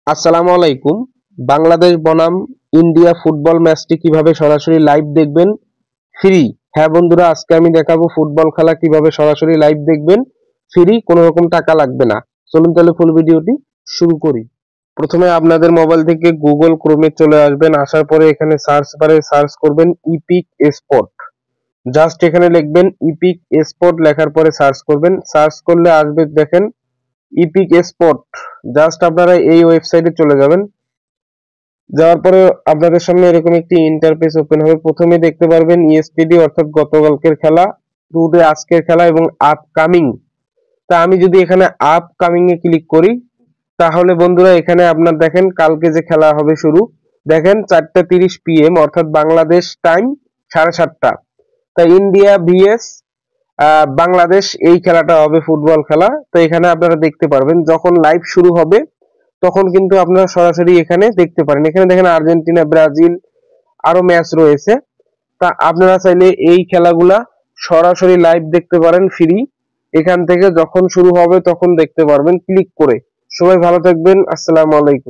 আসসালামু আলাইকুম। বাংলাদেশ বনাম ইন্ডিয়া ফুটবল ম্যাচটি কিভাবে সরাসরি লাইভ দেখবেন ফ্রি। হ্যাঁ বন্ধুরা, আজকে আমি দেখাবো ফুটবল খেলা কিভাবে সরাসরি লাইভ দেখবেন ফ্রি, কোনো রকম টাকা লাগবে না। চলুন তাহলে ফুল ভিডিওটি শুরু করি। প্রথমে আপনাদের মোবাইল থেকে গুগল ক্রোমে চলে আসবেন, আসার পরে এখানে সার্চ বারে সার্চ করবেন ইপিক স্পট। জাস্ট এখানে লিখবেন ইপিক স্পট, লেখার পরে সার্চ করবেন। সার্চ করলে আসবে দেখেন ইপিক স্পট। জাস্ট আপনারা এই ওয়েবসাইটে চলে যাবেন। যাওয়ার পরে আপনাদের সামনে এরকম একটি ইন্টারফেস ওপেন হবে। প্রথমে দেখতে পারবেন ইএসপিডি অর্থাৎ গতকালকের খেলা, টুডে আজকের খেলা এবং আপকামিং। তা আমি যদি এখানে আপকামিং এ ক্লিক করি তাহলে বন্ধুরা এখানে আপনার দেখেন কালকে যে খেলা হবে শুরু, দেখেন 4:30 PM অর্থাৎ বাংলাদেশ টাইম 7:30। তা ইন্ডিয়া ভিএস বাংলাদেশ, এই খেলাটা হবে ফুটবল খেলা। তো এখানে আপনারা দেখতে পারবেন যখন লাইভ শুরু হবে তখন কিন্তু আপনারা সরাসরি এখানে দেখতে পারেন। এখানে দেখেন আর্জেন্টিনা, ব্রাজিল আরো ম্যাচ রয়েছে। তা আপনারা চাইলে এই খেলাগুলা সরাসরি লাইভ দেখতে পারেন ফ্রি। এখান থেকে যখন শুরু হবে তখন দেখতে পারবেন ক্লিক করে। সবাই ভালো থাকবেন, আসসালামু আলাইকুম।